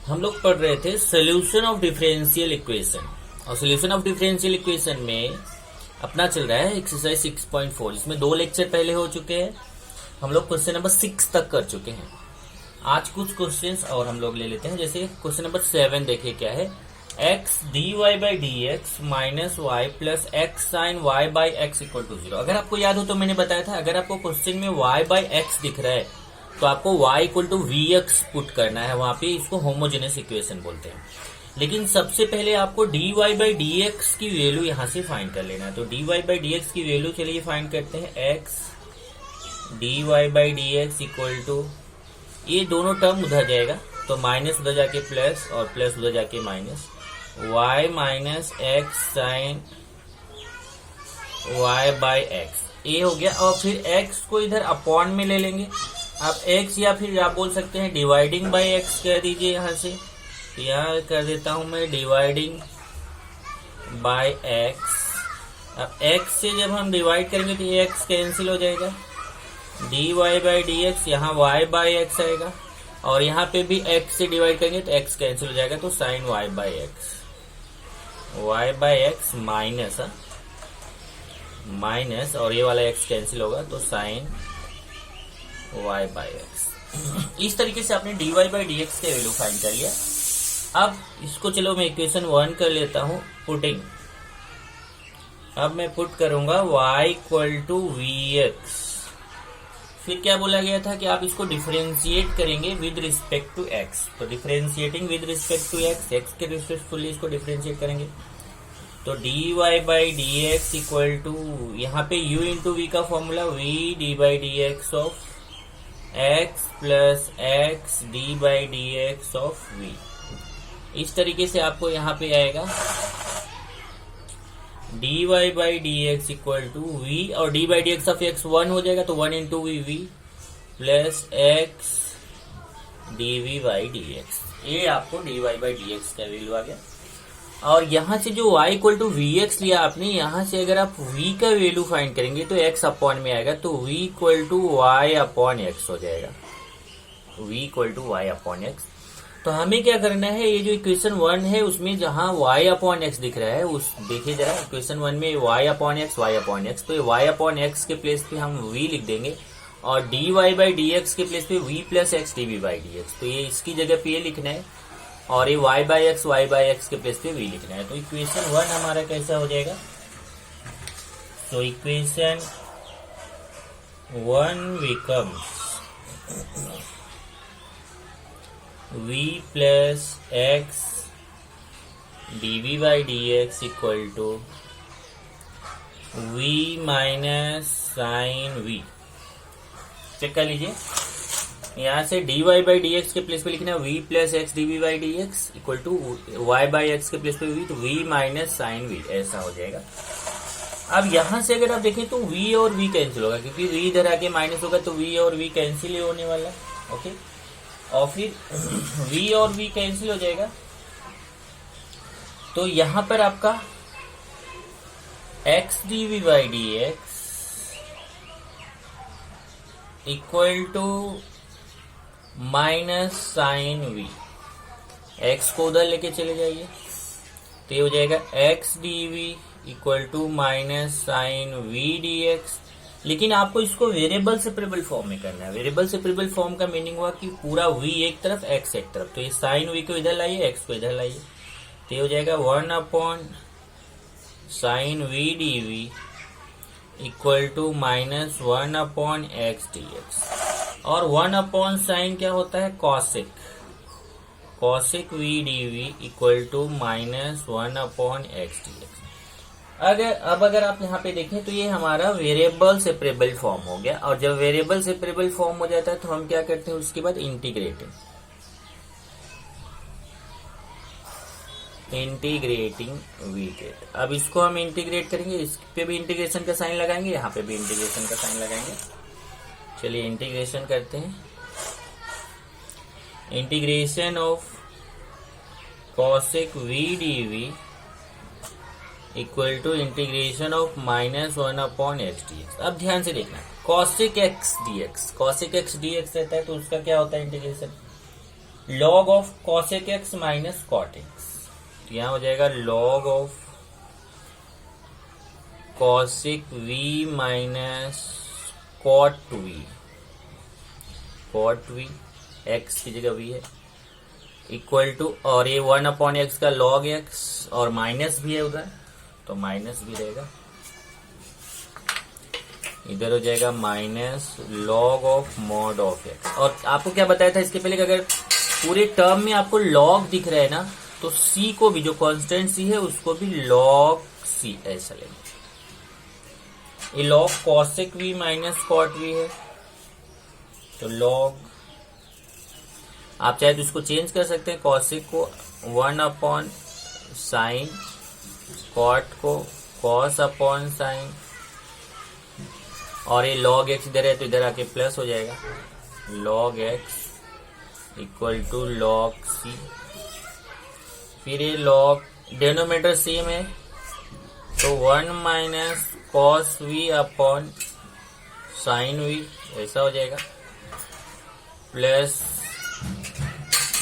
हम लोग पढ़ रहे थे सोल्यूशन ऑफ डिफरेंशियल इक्वेशन, और सोल्यूशन ऑफ डिफरेंशियल इक्वेशन में अपना चल रहा है एक्सरसाइज 6.4। इसमें 2 लेक्चर पहले हो चुके हैं। हम लोग क्वेश्चन नंबर 6 तक कर चुके हैं। आज कुछ क्वेश्चंस और हम लोग ले लेते हैं। जैसे क्वेश्चन नंबर 7 देखिए क्या है, x dy by D x minus y plus x sine y by x equal to 0। अगर आपको याद हो तो मैंने बताया था, अगर आपको क्वेश्चन में y बाई एक्स दिख रहा है तो आपको y equal to v x put करना है वहां पे। इसको होमोजेनियस इक्वेशन बोलते हैं। लेकिन सबसे पहले आपको dy बाई डी एक्स की वैल्यू यहां से फाइंड कर लेना है। तो dy बाई डी एक्स की वैल्यू चलिए फाइंड करते हैं। x dy by D x equal to, ये दोनों टर्म उधर जाएगा तो माइनस उधर जाके प्लस और प्लस उधर जाके minus, y minus x sine y by x, ये हो गया। और फिर x को इधर अपॉन में ले लेंगे आप x, या फिर आप बोल सकते हैं डिवाइडिंग बाई एक्स कह दीजिए। यहां से यहाँ कर देता हूं मैं डिवाइडिंग बाय एक्स। अब x से जब हम डिवाइड करेंगे तो ये x कैंसिल हो जाएगा, dy बाई डी एक्स, यहाँ y बाई एक्स आएगा, और यहाँ पे भी x से डिवाइड करेंगे तो x कैंसिल हो जाएगा, तो sine y by x, y by x minus minus, और ये वाला x कैंसिल होगा तो साइन y बाई एक्स। इस तरीके से आपने dy बाई डी एक्स के वैल्यू फाइंड कर लिया। अब इसको चलो मैं इक्वेशन 1 कर लेता हूं पुटिंग। अब मैं पुट करूंगा y equal to v x. फिर क्या बोला गया था कि आप इसको डिफरेंशिएट करेंगे विद रिस्पेक्ट टू x। तो differentiating with respect to x के रिस्पेक्टफुली इसको डिफरेंशिएट करेंगे। तो dy by D x equal to, यहाँ पे u इंटू वी का formula, v d by D x of x plus x d by D x of v। इस तरीके से आपको यहाँ पे आएगा dy by D x equal to v, और d by D x of x 1 हो जाएगा तो 1 into v plus x d v by D x. ये आपको dy बाई डी एक्स का वैल्यू आ गया। और यहाँ से जो y equal to v x लिया आपने, यहाँ से अगर आप v का वैल्यू फाइंड करेंगे तो x अपॉन में आएगा, तो v equal to y upon x हो जाएगा, v equal to y upon x. तो हमें क्या करना है, ये जो इक्वेशन 1 है उसमें जहां y अपॉन एक्स दिख रहा है, उस देखिए जरा इक्वेशन 1 में y अपॉन एक्स, तो y अपॉन एक्स के प्लेस पे हम v लिख देंगे, और dy बाई डी एक्स के प्लेस पे v plus x d v by D x. तो ये इसकी जगह पे ये लिखना है, और ये y बाई एक्स के प्लेस पे v लिखना है। तो इक्वेशन 1 हमारा कैसा हो जाएगा, तो equation 1 becomes v plus x d v by D x equal to v minus sine v। Check कर लीजिए, यहाँ से dy बाई डी एक्स के प्लेस पे लिखना है v plus x d v by D x equal to y by x के place पे v, तो v माइनस साइन v ऐसा हो जाएगा। अब यहाँ से अगर आप देखें तो v और v कैंसिल होगा, क्योंकि v इधर आके माइनस होगा तो v और v कैंसिल ही होने वाला है। ओके, और फिर v और v कैंसिल हो जाएगा, तो यहां पर आपका x d v by D x equal to minus sine v। x को उधर लेके चले जाइए तो ये हो जाएगा x d v equal to minus sine v d x. लेकिन आपको इसको वेरिएबल सेपरेबल फॉर्म में करना है। वेरिएबल सेपरेबल फॉर्म का मीनिंग हुआ कि पूरा v एक तरफ x एक तरफ, तो ये साइन v को इधर लाइए, x को इधर लाइए, तो ये हो जाएगा 1 upon sine v d v equal to minus 1 upon x d x. और 1 अपॉन साइन क्या होता है, cosec, cosec v d v equal to minus 1 upon x d x. अगर आप यहाँ पे देखें तो ये हमारा वेरिएबल सेपरेबल फॉर्म हो गया। और जब वेरिएबल सेपरेबल फॉर्म हो जाता है तो हम क्या करते हैं, उसके बाद इंटीग्रेटिंग वी गेट। अब इसको हम इंटीग्रेट करेंगे, इस पे भी इंटीग्रेशन का साइन लगाएंगे, यहाँ पे भी इंटीग्रेशन का साइन लगाएंगे। चलिए इंटीग्रेशन करते हैं। Integration of cosec v d v equal to integration of minus 1 upon x d x. अब ध्यान से देखना, cosec x d x, cosec x d x रहता है तो उसका क्या होता है integration, log of cosec x minus cot x, तो यहां हो जाएगा log of cosec v minus cot v, cot v x की जगह वी है, इक्वल टू, और ये 1/x का log x और माइनस भी है उधर, तो माइनस भी रहेगा, इधर हो जाएगा minus log of mod of x। और आपको क्या बताया था इसके पहले कि अगर पूरे टर्म में आपको log दिख रहा है ना, तो c को भी, जो कांस्टेंट c है उसको भी log c ऐसा लेंगे। ये log cosec v minus cot v है, तो log, आप चाहे तो इसको चेंज कर सकते हैं, cosec को 1/sin, cot को cos/sin, और ये log x इधर है तो इधर आके प्लस हो जाएगा, log x equal to log c। फिर ये log डिनोमिनेटर सेम है, तो 1 minus cos v upon sin v ऐसा हो जाएगा, plus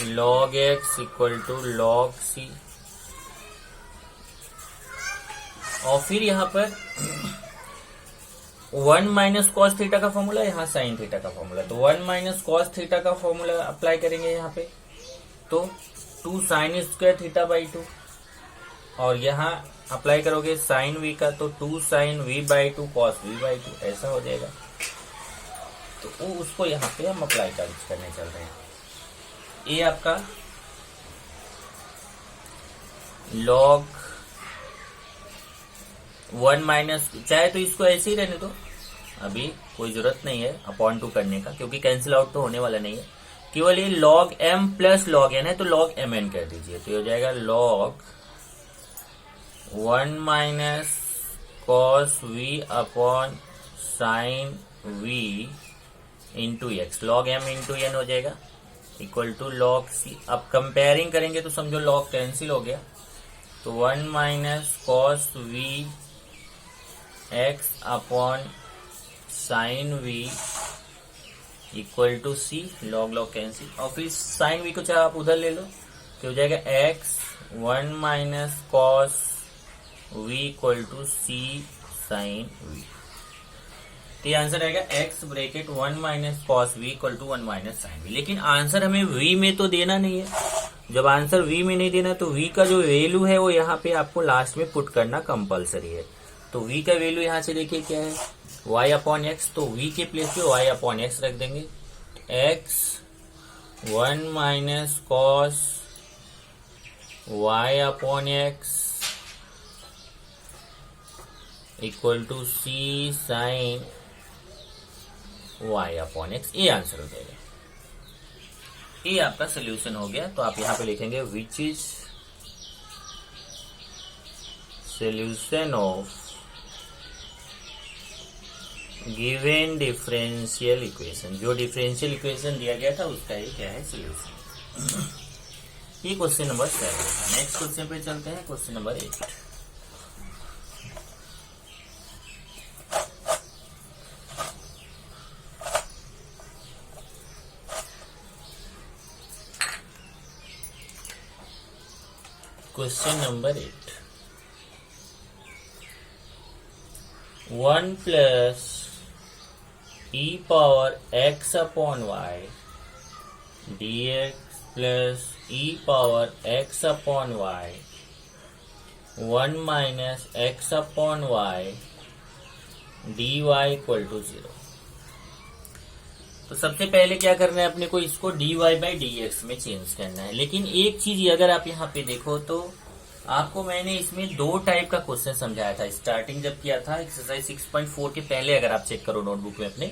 log x equal to log c। और फिर यहां पर 1 माइनस कॉस थीटा का फॉर्मूला, यहां साइन थीटा का फॉर्मूला, तो 1 माइनस कॉस थीटा का फॉर्मूला अप्लाई करेंगे यहां पे, तो 2 साइन स्क्वायर थीटा बाई 2, और यहां अप्लाई करोगे साइन वी का, तो 2 sine v by 2 cos v by 2 ऐसा हो जाएगा। तो उसको यहाँ पे हम अप्लाई करने चल रहे हैं। ये आपका log 1 माइनस, चाहे तो इसको ऐसे ही रहने दो, अभी कोई जरूरत नहीं है अपॉन 2 करने का, क्योंकि कैंसिल आउट तो होने वाला नहीं है, केवल ये log m plus log n है, तो log mn कर दीजिए, तो ये हो जाएगा log 1 minus cos v upon sine v into x, log m into n हो जाएगा, इक्वल टू log c। अब कंपेयरिंग करेंगे तो समझो log कैंसिल हो गया, तो 1 minus cos v x upon sine v equal to c, log cancel, और फिर साइन वी को चाहे आप उधर ले लो, तो हो जाएगा x 1 minus cos v equal to c sine v। तो ये आंसर आएगा x bracket 1 minus cos v equal to 1 minus sine v। लेकिन आंसर हमें v में तो देना नहीं है, जब आंसर v में नहीं देना तो v का जो वैल्यू है वो यहाँ पे आपको लास्ट में पुट करना कंपलसरी है। तो v का वैल्यू यहाँ से देखिए क्या है, y अपॉन एक्स, तो v के प्लेस पे y अपॉन एक्स रख देंगे, x 1 minus cos y upon x equal to c sine y upon x, ये आंसर हो जाएगा। ये आपका सोल्यूशन हो गया। तो आप यहां पे लिखेंगे विच is solution of given differential equation, जो डिफरेंशियल इक्वेशन दिया गया था उसका ये क्या है सोल्यूशन। ये क्वेश्चन नंबर 7 था। नेक्स्ट क्वेश्चन पे चलते हैं, question number 8। Question number 8, 1 plus e power x upon y dx plus e power x upon y 1 minus x upon y dy equal to 0। तो सबसे पहले क्या करना है अपने को, इसको dy बाई dx में चेंज करना है। लेकिन एक चीज अगर आप यहाँ पे देखो तो आपको मैंने इसमें 2 टाइप का क्वेश्चन समझाया था। स्टार्टिंग जब किया था एक्सरसाइज 6.4 के पहले, अगर आप चेक करो नोटबुक में अपने,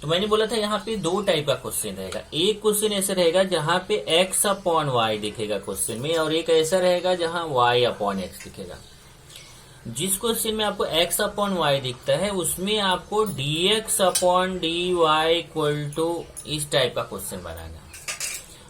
तो मैंने बोला था यहाँ पे 2 टाइप का क्वेश्चन रहेगा। एक क्वेश्चन ऐसा रहेगा जहां पे x अपॉन y दिखेगा क्वेश्चन में, और एक ऐसा रहेगा जहां y अपॉन x दिखेगा। जिस क्वेश्चन में आपको x अपॉन y दिखता है उसमें आपको dx upon dy equal to इस टाइप का क्वेश्चन बनाना,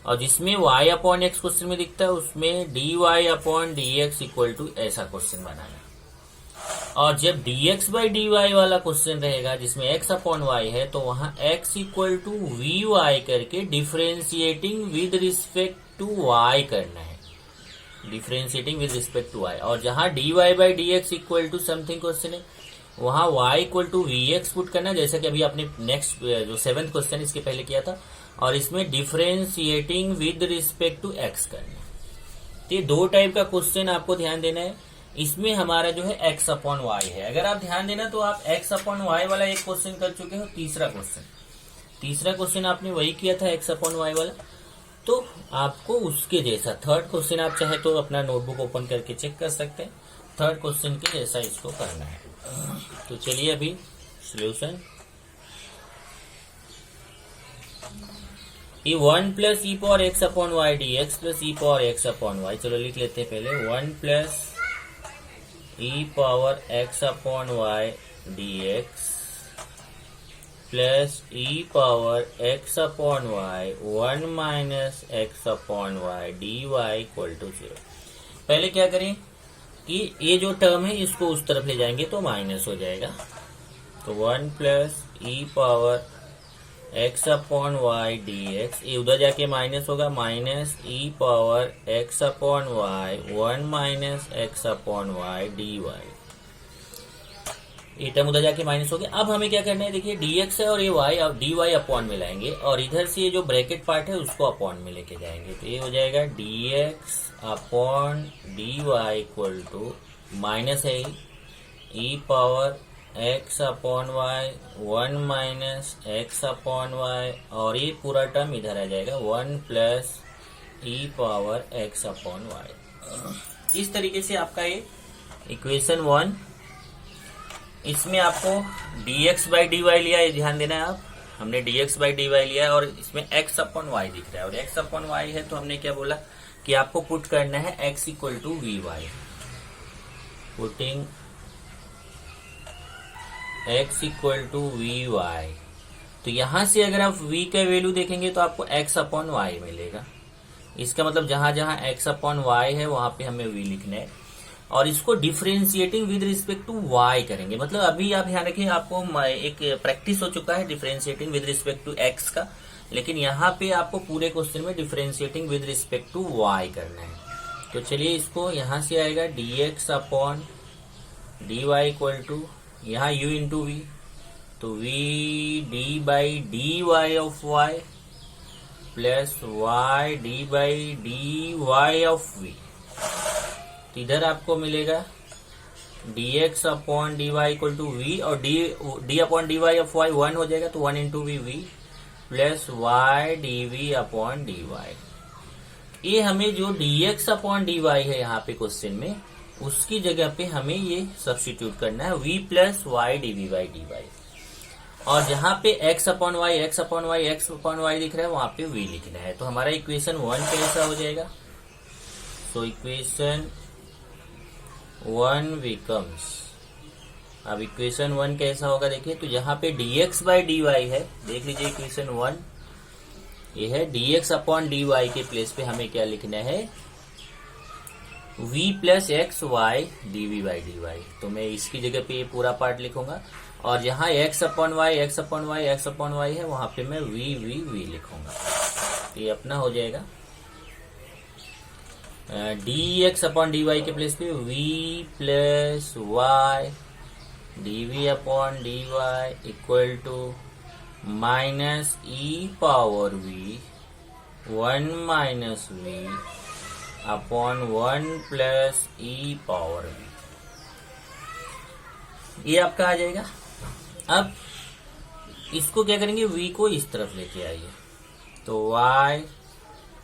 और जिसमें y अपॉन x क्वेश्चन में दिखता है उसमें dy upon dx equal to ऐसा क्वेश्चन बनाना। और जब dx बाई dy वाला क्वेश्चन रहेगा जिसमें x अपॉन y है, तो वहां x equal to we Y करके differentiating with respect to y करना है, differentiating with respect to y। और जहां dy by dx equal to something question है, वहां y equal to vx put करना है, जैसा कि अभी आपने नेक्स्ट जो 7th क्वेश्चन इसके पहले किया था। और इसमें differentiating with respect to x करना है। तो ये दो टाइप का क्वेश्चन आपको ध्यान देना है। इसमें हमारा जो है x अपॉन y है। अगर आप ध्यान देना तो आप x अपॉन y वाला एक क्वेश्चन कर चुके हो। तीसरा क्वेश्चन आपने वही किया था x अपॉन y वाला। तो आपको उसके जैसा थर्ड क्वेश्चन आप चाहे तो अपना नोटबुक ओपन करके चेक कर सकते हैं। थर्ड क्वेश्चन के जैसा इसको करना है। तो चलिए अभी सोल्यूशन। ये 1 प्लस ई power X upon Y D X plus ई पावर एक्स अपॉन वाई, चलो लिख लेते हैं पहले। 1 plus E power X upon Y D X plus E power X upon Y 1 minus X upon Y D Y equal to 0। पहले क्या करें कि ये जो टर्म है इसको उस तरफ ले जाएंगे तो माइनस हो जाएगा। तो 1 प्लस ई power X upon Y D x, ये उधर जाके माइनस होगा, माइनस ई power X upon Y 1 minus X upon Y D Y. ये टर्म उधर जाके माइनस हो गया। अब हमें क्या करना है, देखिए dx है और ये y अब dy अपॉन में लाएंगे और इधर से ये जो ब्रैकेट पार्ट है उसको अपॉन में लेके जाएंगे। तो ये हो जाएगा dx upon dy equal to minus है E power x upon Y 1 minus x upon Y, और ये पूरा टर्म इधर आ जाएगा 1 प्लस ई पावर x अपॉन वाई। इस तरीके से आपका ये इक्वेशन 1। इसमें आपको dx बाई dy लिया, ये ध्यान देना है आप। हमने dx बाई dy लिया है और इसमें x अपॉन y दिख रहा है, और x अपॉन y है तो हमने क्या बोला कि आपको पुट करना है x equal to we y. Putting x equal to we y, तो यहां से अगर आप v का वैल्यू देखेंगे तो आपको x अपॉन y मिलेगा। इसका मतलब जहां जहां x अपॉन y है वहां पे हमें v लिखना है, और इसको differentiating with respect to y करेंगे। मतलब अभी आप ध्यान रखिए, आपको एक प्रैक्टिस हो चुका है differentiating with respect to x का, लेकिन यहाँ पे आपको पूरे क्वेश्चन में differentiating with respect to y करना है। तो चलिए इसको यहां से आएगा dx upon dy equal to यहाँ u इंटू वी, तो v d by d y of y plus y d by d y of v। तो इधर आपको मिलेगा dx upon dy equal to v, और d upon d y of y 1 हो जाएगा, तो 1 into v plus y d v upon d Y. ये हमें जो dx अपॉन dy है यहाँ पे क्वेश्चन में, उसकी जगह पे हमें ये सब्स्टिट्यूट करना है v plus y d v by d y, और जहां पे x upon y x upon y x upon y दिख रहा है वहां पे v लिखना है। तो हमारा इक्वेशन 1 कैसा हो जाएगा, तो इक्वेशन 1 बिकम्स, अब इक्वेशन 1 कैसा होगा देखिए, तो जहां पे dx बाई डी वाई है, देख लीजिए इक्वेशन 1 ये है, dx अपॉन डी वाई के प्लेस पे हमें क्या लिखना है, v plus x y d v by d y. तो मैं इसकी जगह पे ये पूरा पार्ट लिखूंगा, और जहां x upon y x upon y x upon y है वहां पे मैं v लिखूंगा। तो ये अपना हो जाएगा dx अपॉन डी वाई के प्लेस पे v plus y d v upon d Y equal to minus E power v 1 minus v upon 1 plus E power v। ये आपका आ जाएगा। अब इसको क्या करेंगे, v को इस तरफ लेके आइए, तो y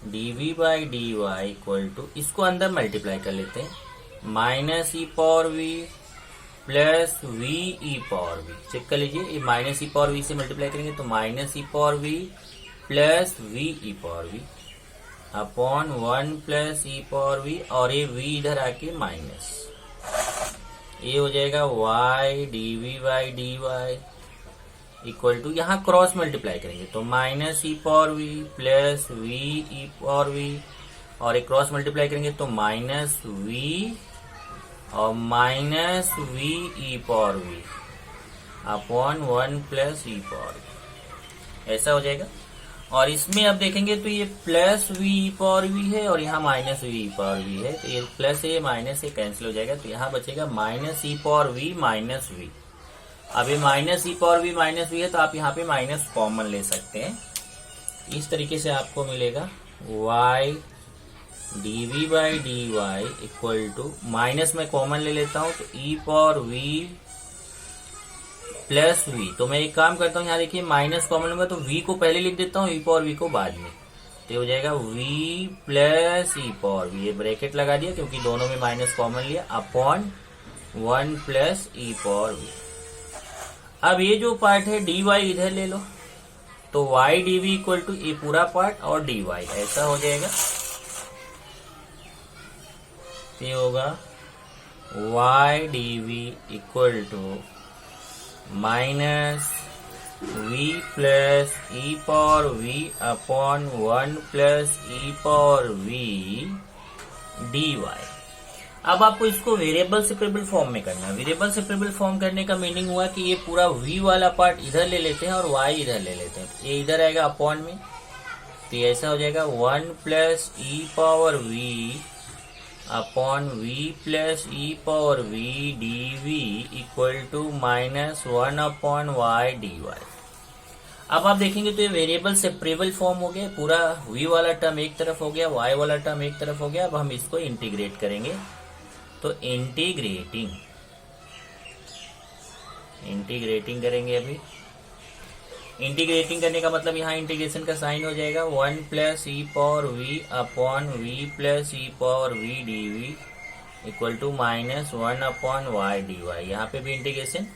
d v by d Y equal to, इसको अंदर मल्टीप्लाई कर लेते हैं, माइनस ई power v plus v e power v। Check कर लीजिए, ये माइनस ई पावर v से मल्टीप्लाई करेंगे तो माइनस ई power v plus v e power v upon 1 plus ई पावर v, और ये v इधर आके माइनस, ये हो जाएगा y d v by d Y equal to, यहाँ क्रॉस मल्टीप्लाई करेंगे तो माइनस ई power v plus v e power v, और एक क्रॉस मल्टीप्लाई करेंगे तो माइनस v और minus v e power v upon 1 plus ई पावर वी, ऐसा हो जाएगा। और इसमें अब देखेंगे तो ये plus v e power v है और यहाँ minus v e power v है, तो ये plus a minus a cancel हो जाएगा, तो यहाँ बचेगा माइनस ई पावर वी माइनस वी। अब ये माइनस ई पावर वी माइनस वी है तो आप यहाँ पे माइनस कॉमन ले सकते हैं। इस तरीके से आपको मिलेगा y dv by d Y equal to, minus में कॉमन ले लेता हूं तो e power v plus v। तो मैं एक काम करता हूं, यहाँ देखिए माइनस कॉमन लूंगा तो v को पहले लिख देता हूं, e पावर v को बाद में, तो हो जाएगा v plus e power v। ये ब्रैकेट लगा दिया क्योंकि दोनों में माइनस कॉमन लिया, upon 1 plus e power v। अब ये जो पार्ट है dy इधर ले लो, तो y dv इक्वल टू ये पूरा पार्ट और dy, ऐसा हो जाएगा। ये होगा y dv equal to minus v plus e power v upon 1 plus e power v dy। अब आपको इसको वेरिएबल सेपरेबल फॉर्म में करना है। वेरिएबल सेपरेबल फॉर्म करने का मीनिंग हुआ कि ये पूरा v वाला पार्ट इधर ले लेते हैं और y इधर ले लेते हैं, ये इधर आएगा अपॉन में, तो ये ऐसा हो जाएगा 1 plus e power v upon v plus e power v dv equal to minus 1 upon y dy। अब आप देखेंगे तो ये वेरिएबल सेपरेबल फॉर्म हो गया, पूरा v वाला टर्म एक तरफ हो गया, y वाला टर्म एक तरफ हो गया। अब हम इसको इंटीग्रेट करेंगे, तो इंटीग्रेटिंग करेंगे। अभी इंटीग्रेटिंग करने का मतलब यहाँ इंटीग्रेशन का साइन हो जाएगा 1 plus E power v upon v plus E power v d v equal to minus 1 upon Y D y. यहाँ पे भी इंटीग्रेशन।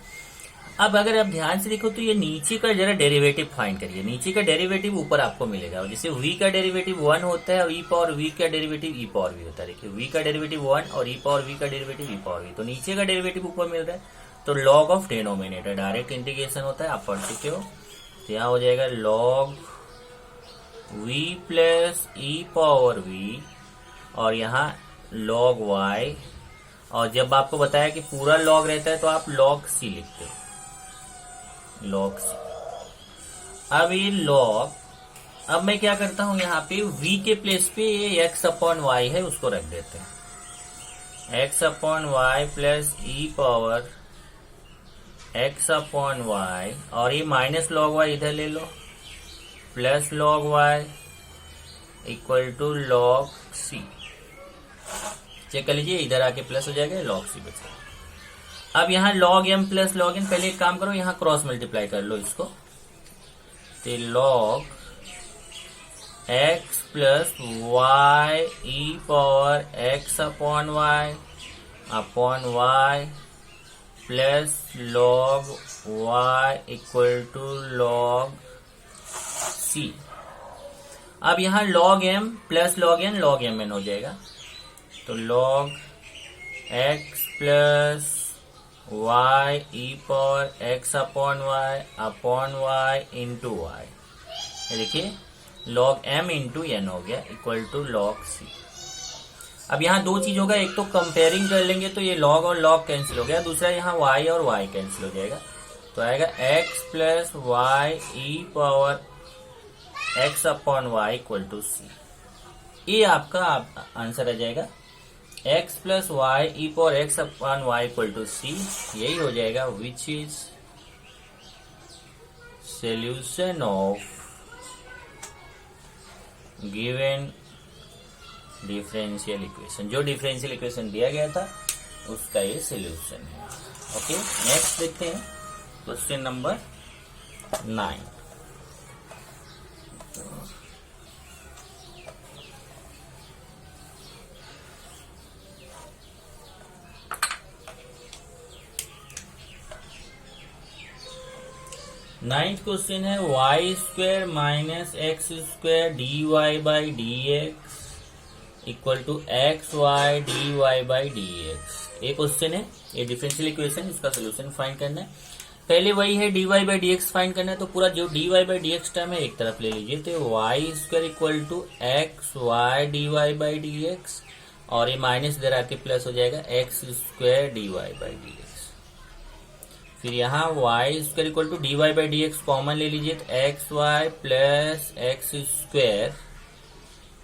अब अगर आप ध्यान से देखो तो ये नीचे का जरा डेरिवेटिव फाइंड करिए, नीचे का डेरिवेटिव ऊपर आपको मिलेगा। जैसे v का डेरिवेटिव 1 होता है और e पावर v का डेरिवेटिव e पावर v होता है। देखिए v का डेरिवेटिव 1 और e पावर v का डेरिवेटिव e पावर v, तो नीचे का डेरिवेटिव ऊपर मिल रहा है, तो log of denominator direct integration होता है, आप पढ़ चुके हो। तो यहाँ हो जाएगा log v plus e power v और यहाँ लॉग y, और जब आपको बताया कि पूरा लॉग रहता है तो आप लॉग c लिखते हो, लॉग c। अब ये लॉग, अब मैं क्या करता हूं यहाँ पे v के प्लेस पे ये x अपॉन y है उसको रख देते हैं, x upon y plus e power x upon y, और ये माइनस लॉग y इधर ले लो, plus log y equal to log c। Check कर लीजिए, इधर आके प्लस हो जाएगा, लॉग c बचेगा। अब यहाँ log m plus log n, पहले एक काम करो यहाँ क्रॉस मल्टीप्लाई कर लो इसको, तो log x plus Y E power x upon y upon y plus log y equal to log c। अब यहाँ log m plus log n log mn हो जाएगा, तो log x plus y E power x upon y into Y, देखिए log m into n हो गया equal to log c। अब यहाँ दो चीज होगा, एक तो कंपेयरिंग कर लेंगे तो ये लॉग और लॉग कैंसिल हो गया, दूसरा यहाँ y और y कैंसिल हो जाएगा, तो आएगा x plus Y E power x upon y equal to c। ये आपका आंसर आ जाएगा, x plus Y E power x upon y equal to c। यही हो जाएगा which is solution of given differential equation. जो डिफरेंशियल इक्वेशन दिया गया था उसका ये सॉल्यूशन है। ओके, नेक्स्ट देखते हैं क्वेश्चन नंबर 9। नाइन्थ क्वेश्चन है y square minus x square d Y by D x equal to x y D Y by D x. ये क्वेश्चन है, ये डिफरेंशियल इक्वेशन, इसका सोल्यूशन फाइंड करना है। पहले वही है d Y by D x find करना है, तो पूरा जो d Y by D x term है एक तरफ ले लीजिए, तो y square equal to x y D Y by D x और ये माइनस इधर आके प्लस हो जाएगा x square d Y by D x. फिर यहाँ y square equal to d Y by D x common ले लीजिए तो x Y plus x square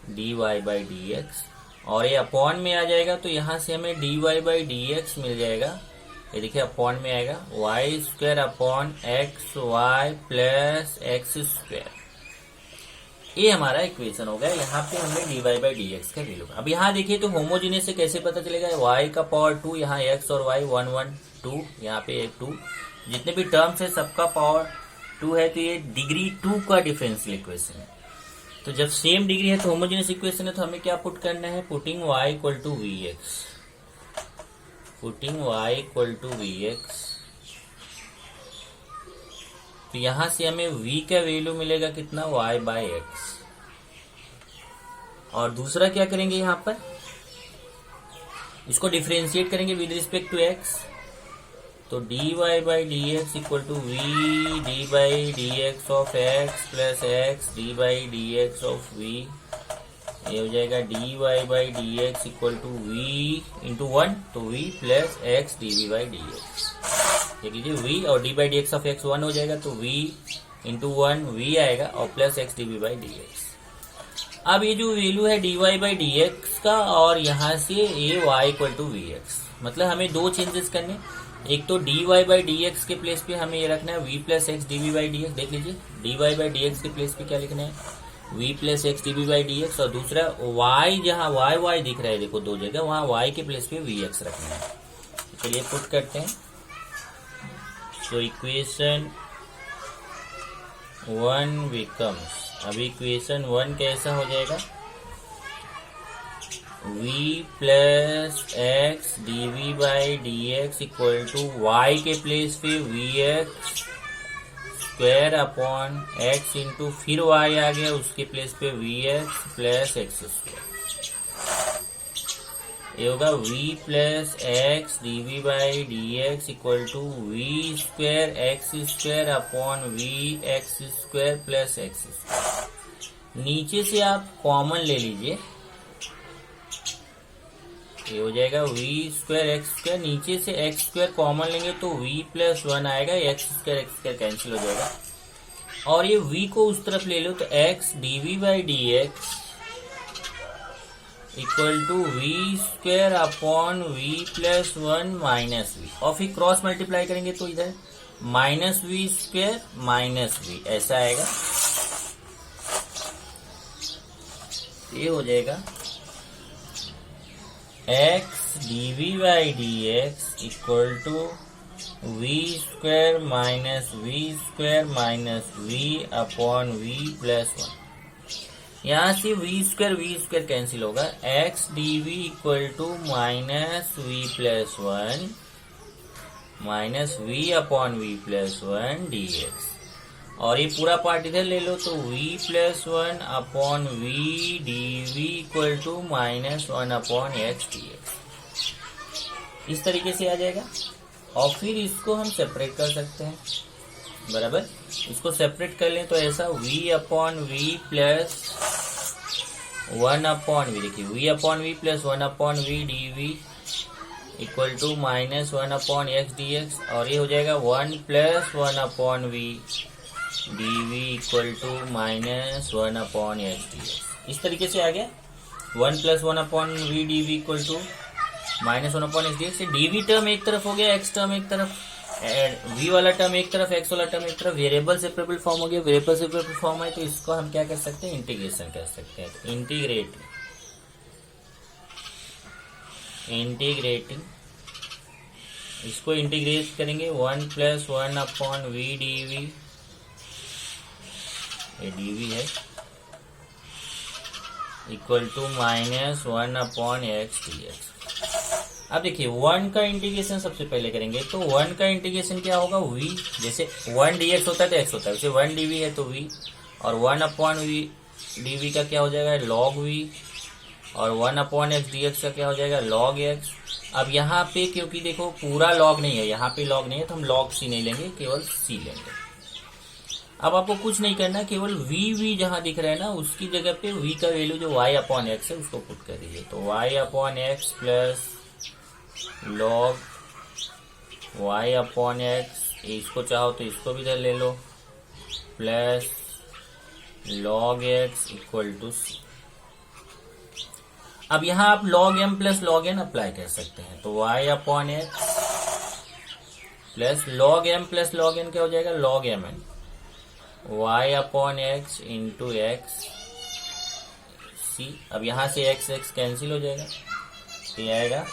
d Y by D x, और ये अपॉन में आ जाएगा तो यहाँ से हमें D Y by D X मिल जाएगा। ये देखिए अपॉन में आएगा Y square upon x Y plus x square. ये हमारा इक्वेशन हो गया। यहाँ पे हमने D Y by D x का वैल्यू। अब यहाँ देखिए तो होमोजीनियस से कैसे पता चलेगा, y का पावर 2, यहाँ x और y 1 1 2, यहाँ पे 2, जितने भी टर्म्स है सबका पावर 2 है, तो ये डिग्री 2 का डिफरेंशियल इक्वेशन है। तो जब सेम डिग्री है तो होमोजीनियस इक्वेशन है, तो हमें क्या पुट करना है, putting y equal to v x, putting y equal to v x. तो यहां से हमें v का वैल्यू मिलेगा कितना, y बाय एक्स। और दूसरा क्या करेंगे, यहां पर इसको डिफरेंशिएट करेंगे विद रिस्पेक्ट टू x, तो d Y by D x equal to v d by D x of x plus x d by D x of v. ये हो जाएगा d Y by D x equal to v into 1, तो v plus x d v by D x. देख लीजिए v और d by D x of x 1 हो जाएगा, तो v इंटू 1 v आएगा और plus x d v by D x. अब ये जो वैल्यू है d Y by D x का, और यहाँ से ये y equal to v x, मतलब हमें दो चेंजेस करने। एक तो d Y by D x के प्लेस पे हमें ये रखना है v plus x d v by D x. देख लीजिए d Y by D x के प्लेस पे क्या लिखना है, v plus x d v by D x, और दूसरा y जहाँ y दिख रहा है देखो दो जगह, वहाँ y के प्लेस पे वी एक्स रखना है। चलिए पुट करते हैं। तो इक्वेशन 1 बिकम्स, अब इक्वेशन 1 कैसा हो जाएगा, v plus x d v by D x equal to y के प्लेस पे v x square upon x into फिर y आ गया उसके प्लेस पे v x plus x square. ये होगा v plus x d v by D x equal to v square x square upon v x square plus x square. नीचे से आप कॉमन ले लीजिए, ये हो जाएगा v स्क्वायर एक्स स्क्वायर, नीचे से एक्स स्क्वायर कॉमन लेंगे तो v प्लस 1 आएगा, एक्स स्क्वायर कैंसिल हो जाएगा। और ये v को उस तरफ ले लो तो x d v by D x equal to v square upon v plus 1 minus v, और फिर क्रॉस मल्टीप्लाई करेंगे तो इधर minus v square minus v ऐसा आएगा। ये हो जाएगा x d v by D x equal to v square minus v upon v plus 1। यहाँ से वी स्क्वायर कैंसिल होगा, x d v equal to minus v plus 1 minus v upon v plus 1 d x, और ये पूरा part इधर ले लो तो v plus 1 upon v d v equal to minus 1 upon x d x. इस तरीके से आ जाएगा। और फिर इसको हम सेपरेट कर सकते हैं, बराबर। इसको सेपरेट कर लें तो ऐसा v upon v plus 1 upon v, देखिए v upon v plus 1 upon v d v equal to minus 1 upon x d x, और ये हो जाएगा 1 plus 1 upon v d v equal to minus 1 upon x d x. इस तरीके से आ गया 1 plus 1 upon v d v equal to minus 1 upon x d x. D v term एक तरफ हो गया, एक्स टर्म एक तरफ, v वाला टर्म एक तरफ, x वाला टर्म एक तरफ, वेरिएबल सेपरेबल फॉर्म हो गया। वेरिएबल सेपरेबल फॉर्म है तो इसको हम क्या कर सकते हैं, इंटीग्रेशन कर सकते हैं। इंटीग्रेटिंग इसको इंटीग्रेट करेंगे 1 plus 1 upon v d v, ये डी वी है, equal to minus 1 upon x d x. अब देखिए 1 का इंटीग्रेशन सबसे पहले करेंगे तो 1 का इंटीग्रेशन क्या होगा, v, जैसे 1 dx होता है तो x होता है, वैसे 1 dv है तो v, और 1 अपॉन वी dv का क्या हो जाएगा log v, और 1 अपॉन एक्स dx का क्या हो जाएगा log x। अब यहाँ पे क्योंकि देखो पूरा log नहीं है, यहाँ पे log नहीं है तो हम log c नहीं लेंगे, केवल c लेंगे। अब आपको कुछ नहीं करना, केवल वी जहां दिख रहा है ना उसकी जगह पे v का वैल्यू जो y अपॉन एक्स है उसको पुट कर दीजिए। तो y upon x plus log y upon x, इसको चाहो तो इसको भी इधर ले लो, plus log x equal to c. अब यहां आप log m plus log n apply कर सकते हैं। तो y upon x plus log m plus log n क्या हो जाएगा, log m n, y upon x into x c. अब यहां से एक्स एक्स कैंसिल हो जाएगा, तो ये आएगा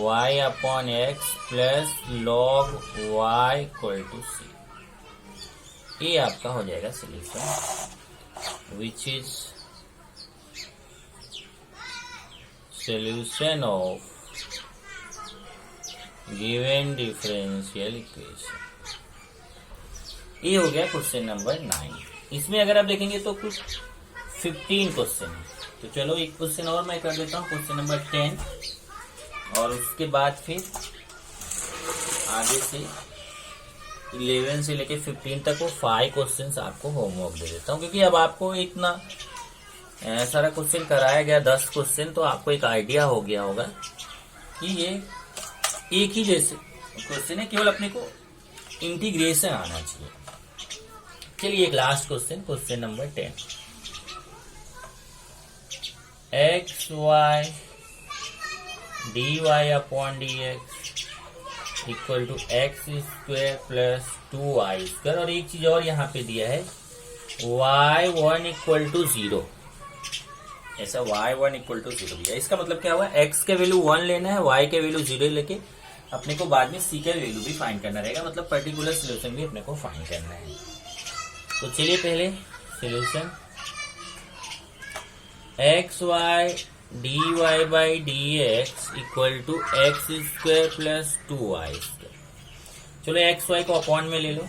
y upon x plus log y equal to c. ये आपका हो जाएगा solution, which is solution of given differential equation. ये हो गया क्वेश्चन नंबर 9। इसमें अगर आप देखेंगे तो कुछ 15 क्वेश्चन है। तो चलो एक क्वेश्चन और मैं कर देता हूँ, क्वेश्चन नंबर 10, और उसके बाद फिर आगे से 11 से लेके 15 तक वो 5 क्वेश्चन आपको होमवर्क दे देता हूँ। क्योंकि अब आपको इतना सारा क्वेश्चन कराया गया, 10 क्वेश्चन, तो आपको एक आइडिया हो गया होगा कि ये एक ही जैसे क्वेश्चन है, केवल अपने को इंटीग्रेशन आना चाहिए। चलिए एक last question, question number 10, x y D y upon d x equal to x square plus 2y²। और एक चीज और यहाँ पे दिया है y1 इक्वल टू 0, ऐसा y1 इक्वल टू 0 दिया। इसका मतलब क्या हुआ, x के वैल्यू 1 लेना है, y के वैल्यू 0 लेके अपने को बाद में c का वैल्यू भी फाइंड करना रहेगा, मतलब पर्टिकुलर सोल्यूशन भी अपने को फाइंड करना है। तो चलिए पहले solution, x y D Y by D x equal to x square plus 2y²। चलो एक्स वाई को अपॉन में ले लो,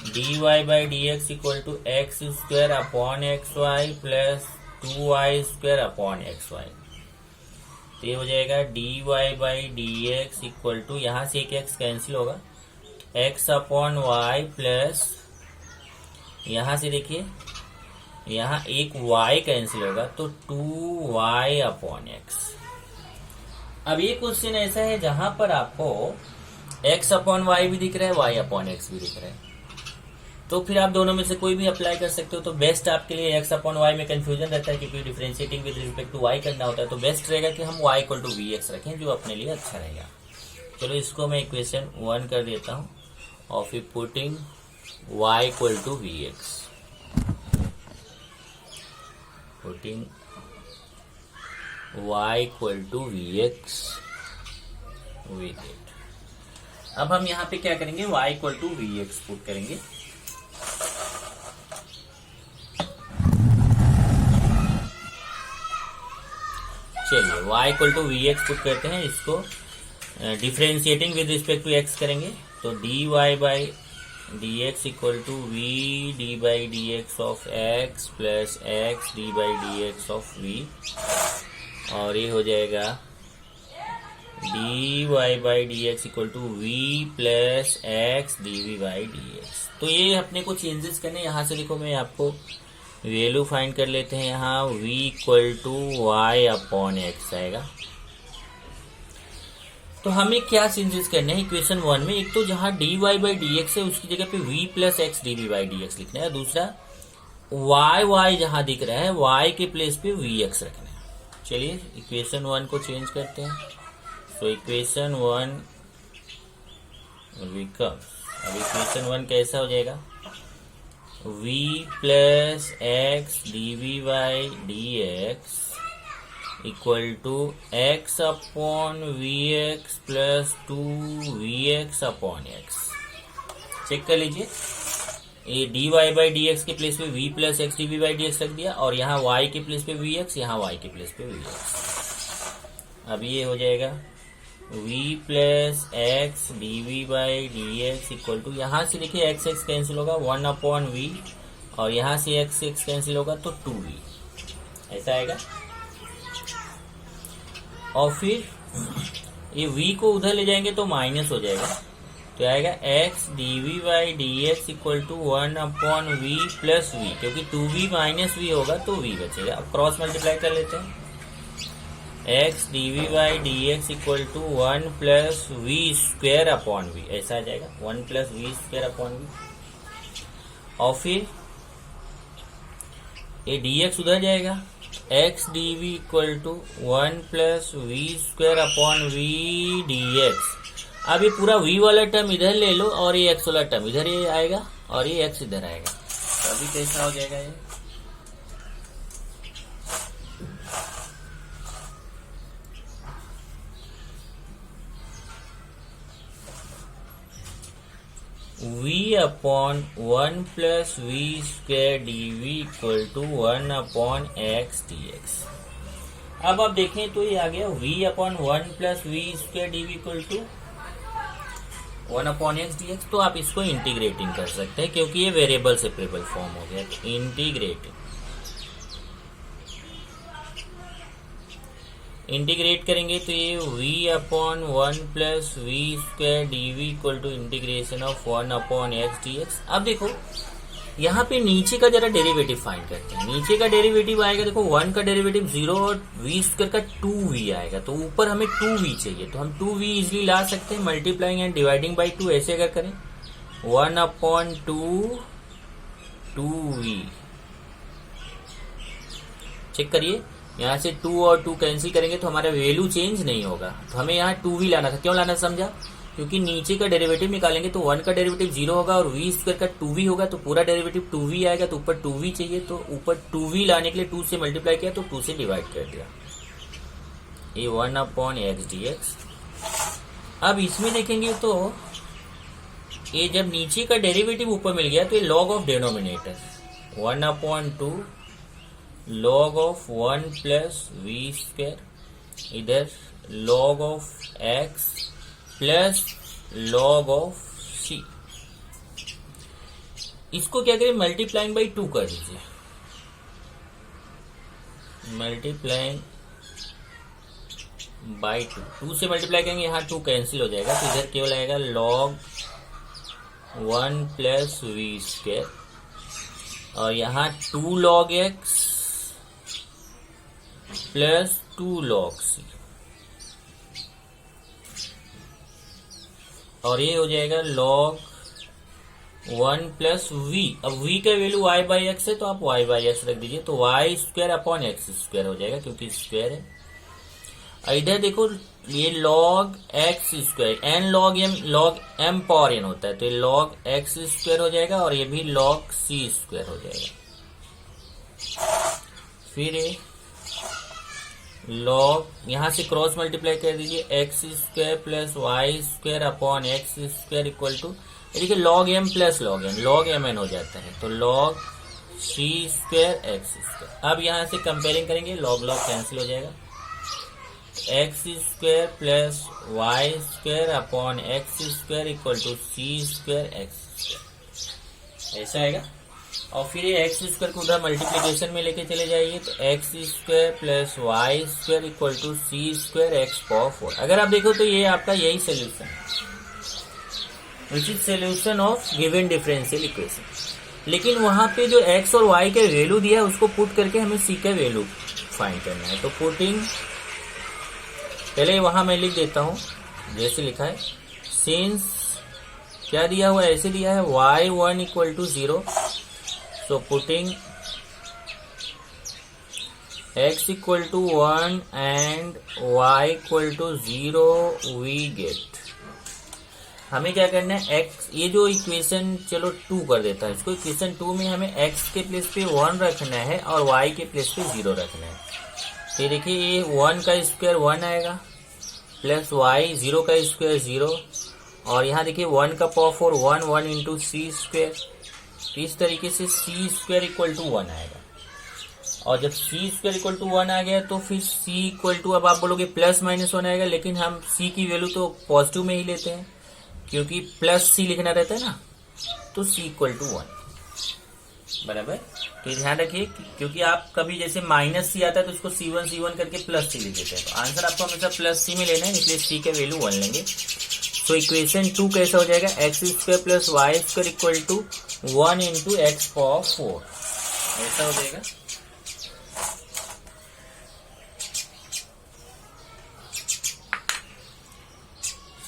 d Y by D x equal to x square upon x Y plus 2y² upon x y. तो ये हो जाएगा d Y by D x equal to, यहां से एक एक्स कैंसिल होगा, एक्स अपॉन वाई प्लस, यहां से देखिए यहां एक y कैंसिल होगा तो 2y अपॉन एक्स। अब ये क्वेश्चन ऐसा है जहां पर आपको x अपॉन वाई भी दिख रहा है, y अपॉन एक्स भी दिख रहा है, तो फिर आप दोनों में से कोई भी अप्लाई कर सकते हो। तो बेस्ट आपके लिए x अपॉन वाई में कंफ्यूजन रहता है क्योंकि differentiating with respect to y करना होता है, तो बेस्ट रहेगा कि हम y इक्वल टू vx रखें, जो अपने लिए अच्छा रहेगा। चलो इसको मैं इक्वेशन 1 कर देता हूं, और फिर putting y equal to vx, putting y equal to vx with it. अब हम यहाँ पे क्या करेंगे, y equal to vx put करेंगे। चलिए y equal to vx put करते हैं, इसको differentiating with respect to x करेंगे। तो dy by dx equal to v d by D x of x plus x d by D x of v, और ये हो जाएगा dy by D x equal to v plus x dv by D x. तो ये अपने को changes करने, यहाँ से देखो मैं आपको वैल्यू फाइंड कर लेते हैं। यहाँ v equal to y upon x आएगा। तो हमें क्या चेंजेस करने हैं इक्वेशन 1 में, एक तो जहां dy बाई डी एक्स है उसकी जगह पे v plus x dv by D x लिखना है, दूसरा y जहां दिख रहा है y के प्लेस पे vx रखना है। चलिए इक्वेशन 1 को चेंज करते हैं। तो इक्वेशन 1 बिकम्स, अब इक्वेशन 1 कैसा हो जाएगा, v plus x dv by D x equal to x upon v x plus 2vx upon x. Check कर लीजिए, ये dy बाई डी एक्स के प्लेस पे v plus x dv by D x रख दिया, और यहाँ y के प्लेस पे vx, यहाँ y के प्लेस पे vx। अब ये हो जाएगा v plus x dv by D x equal to, यहाँ से देखिए एक्स एक्स कैंसिल होगा 1 अपॉन v, और यहाँ से एक्स एक्स कैंसिल होगा तो 2v, ऐसा आएगा। और फिर ये v को उधर ले जाएंगे तो माइनस हो जाएगा, तो आएगा x d v by D x equal to 1/v प्लस वी, क्योंकि 2v माइनस वी होगा तो v बचेगा। अब क्रॉस मल्टीप्लाई कर लेते हैं। X d v by D x equal to 1 plus v square upon v, ऐसा आ जाएगा 1 plus v square upon v. और फिर ये डी एक्स उधर जाएगा, x d v equal to 1 plus v square upon v d x. अब ये पूरा v वाला टर्म इधर ले लो और ये x वाला टर्म इधर ये आएगा और ये x इधर आएगा। तो अभी कैसा हो जाएगा ये, v upon 1 plus v square d v equal to 1 upon x d x. अब आप देखें तो ये आ गया v upon 1 plus v square d v equal to 1 upon x d x. तो आप इसको इंटीग्रेटिंग कर सकते हैं क्योंकि ये वेरिएबल सेपरेबल फॉर्म हो गया। तो इंटीग्रेट करेंगे तो ये v upon 1 plus v square d v equal to integration of 1 upon x d x. अब देखो यहाँ पे नीचे का जरा डेरिवेटिव फाइंड करते हैं। नीचे का डेरिवेटिव आएगा, देखो 1 का डेरिवेटिव 0 और v स्क्वायर का 2v आएगा। तो ऊपर हमें 2v चाहिए, तो हम 2v इजिली ला सकते हैं मल्टीप्लाइंग एंड डिवाइडिंग बाई 2। ऐसे अगर करें 1 अपॉन 2v, चेक करिए यहाँ से 2 और 2 कैंसिल करेंगे तो हमारा वैल्यू चेंज नहीं होगा। तो हमें यहाँ 2v लाना था। क्यों लाना समझा, क्योंकि नीचे का डेरिवेटिव निकालेंगे तो 1 का डेरिवेटिव 0 होगा और v स्क्वायर का 2v होगा, तो पूरा डेरिवेटिव 2v आएगा। तो ऊपर 2v चाहिए, तो ऊपर 2v लाने के लिए 2 से मल्टीप्लाई किया तो 2 से डिवाइड कर दिया, ये 1 अपॉन एक्स डी एक्स। अब इसमें देखेंगे तो ये जब नीचे का डेरिवेटिव ऊपर मिल गया तो ये log of denominator 1 upon 2 log of 1 plus v square, इधर log of x plus log of c. इसको क्या करें, मल्टीप्लाइंग बाई 2 कर दीजिए। मल्टीप्लाइंग बाई 2 से मल्टीप्लाई करेंगे, यहाँ 2 कैंसिल हो जाएगा तो इधर केवल आएगा लॉग 1 प्लस वी स्क्वायर और यहाँ 2 log x plus 2 log c, और ये हो जाएगा लॉग 1 प्लस वी। अब v का वैल्यू y बाई एक्स है तो आप y बाई एक्स रख दीजिए, तो y square upon x square हो जाएगा क्योंकि स्क्वायर है। इधर देखो ये log x square n log m power n होता है, तो ये लॉग एक्स स्क्वायर हो जाएगा और ये भी लॉग c स्क्वायर हो जाएगा। फिर ये लॉग यहाँ से क्रॉस मल्टीप्लाई कर दीजिए, x square plus y square upon x square equal to, देखिए log m plus log m n हो जाता है, तो log c square x square. अब यहाँ से कंपेयरिंग करेंगे, लॉग लॉग कैंसिल हो जाएगा, x square plus y square upon x square equal to c square x square, ऐसा आएगा। और फिर ये एक्स स्क्वायर को उधर मल्टीप्लीकेशन में लेके चले जाइए, तो x square plus y square equal to c square x power 4। अगर आप देखो तो ये आपका यही सोल्यूशन है, विच is solution of given differential equation. लेकिन वहां पे जो एक्स और वाई के वैल्यू दिया है उसको पुट करके हमें सी का वैल्यू फाइंड करना है। तो पुटिंग, पहले वहां मैं लिख देता हूं जैसे लिखा है, सिंस क्या दिया हुआ ऐसे दिया है y1 equal to 0, so putting x equal to 1 and y equal to 0 we get, हमें क्या करना है x, ये जो इक्वेशन चलो 2 कर देता है, इसको इक्वेशन 2 में हमें x के प्लेस पे 1 रखना है और y के प्लेस पे 0 रखना है। तो देखिए ये 1 का स्क्वायर 1 आएगा प्लस y 0 का स्क्वायर 0, और यहाँ देखिए 1 का पावर 4 1 1 इंटू सी स्क्वायर। इस तरीके से सी स्क्वायर इक्वल टू 1 आएगा, और जब सी स्क्वायर इक्वल टू 1 आ गया तो फिर सी इक्वल टू, अब आप बोलोगे प्लस माइनस 1 आएगा, लेकिन हम सी की वैल्यू तो पॉजिटिव में ही लेते हैं क्योंकि प्लस सी लिखना रहता है ना, तो सी इक्वल टू 1 बराबर। तो ध्यान रखिए क्योंकि आप कभी जैसे माइनस सी आता है तो उसको C1 करके प्लस सी लिख देते हैं, तो आंसर आपको हमेशा प्लस सी में लेना है, इसलिए सी का वैल्यू 1 लेंगे। सो इक्वेशन 2 कैसा हो जाएगा, x square plus y square equal to 1 into x power 4, ऐसा हो जाएगा।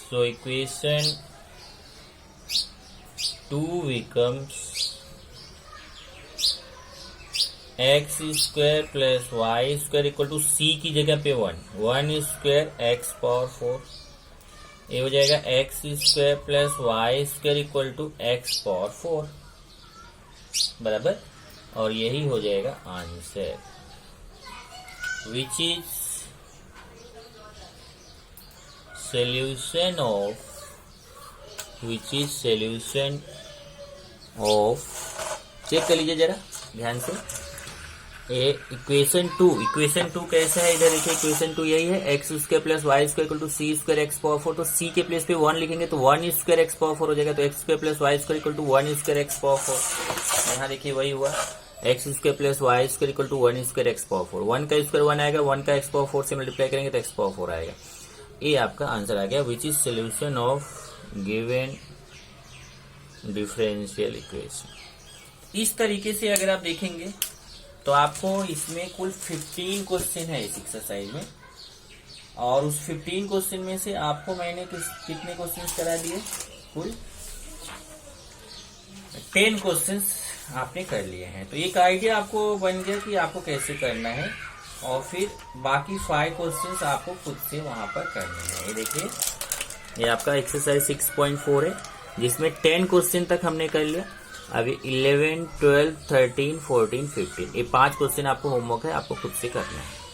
So equation 2 becomes x square plus y square equal to c की जगह पे 1 स्क्वायर एक्स पावर 4, ये हो जाएगा x square plus y square equal to x power 4 बराबर, और यही हो जाएगा answer, which is solution of check कर लीजिए जरा ध्यान से। इक्वेशन 2 कैसा है, इधर देखिए इक्वेशन 2 यही है, x square plus y square equal to c square x power 4, तो सी के प्लेस पे 1 लिखेंगे तो 1 स्क्वायर एक्स पावर 4 हो जाएगा, तो x square plus y square equal to 1 square x power 4, यहाँ देखिए वही हुआ, x square plus y square equal to 1 square x power 4, 1 का स्क्वायर 1 आएगा, 1 का एक्स पावर 4 से मल्टीप्लाई करेंगे तो एक्स पावर 4 आएगा, ये आपका आंसर आ गया, विच is solution of given differential equation. इस तरीके से अगर आप देखेंगे तो आपको इसमें कुल 15 क्वेश्चन है इस एक्सरसाइज में, और उस 15 क्वेश्चन में से आपको मैंने कितने क्वेश्चन करा दिए, कुल 10 क्वेश्चन आपने कर लिए हैं। तो एक आइडिया आपको बन गया कि आपको कैसे करना है, और फिर बाकी 5 क्वेश्चंस आपको खुद से वहां पर करने हैं। ये देखिए, ये आपका एक्सरसाइज 6.4 है, जिसमें 10 क्वेश्चन तक हमने कर लिया। अभी 11, 12, 13, 14, 15 ये 5 क्वेश्चन आपको होमवर्क है, आपको खुद से करना है।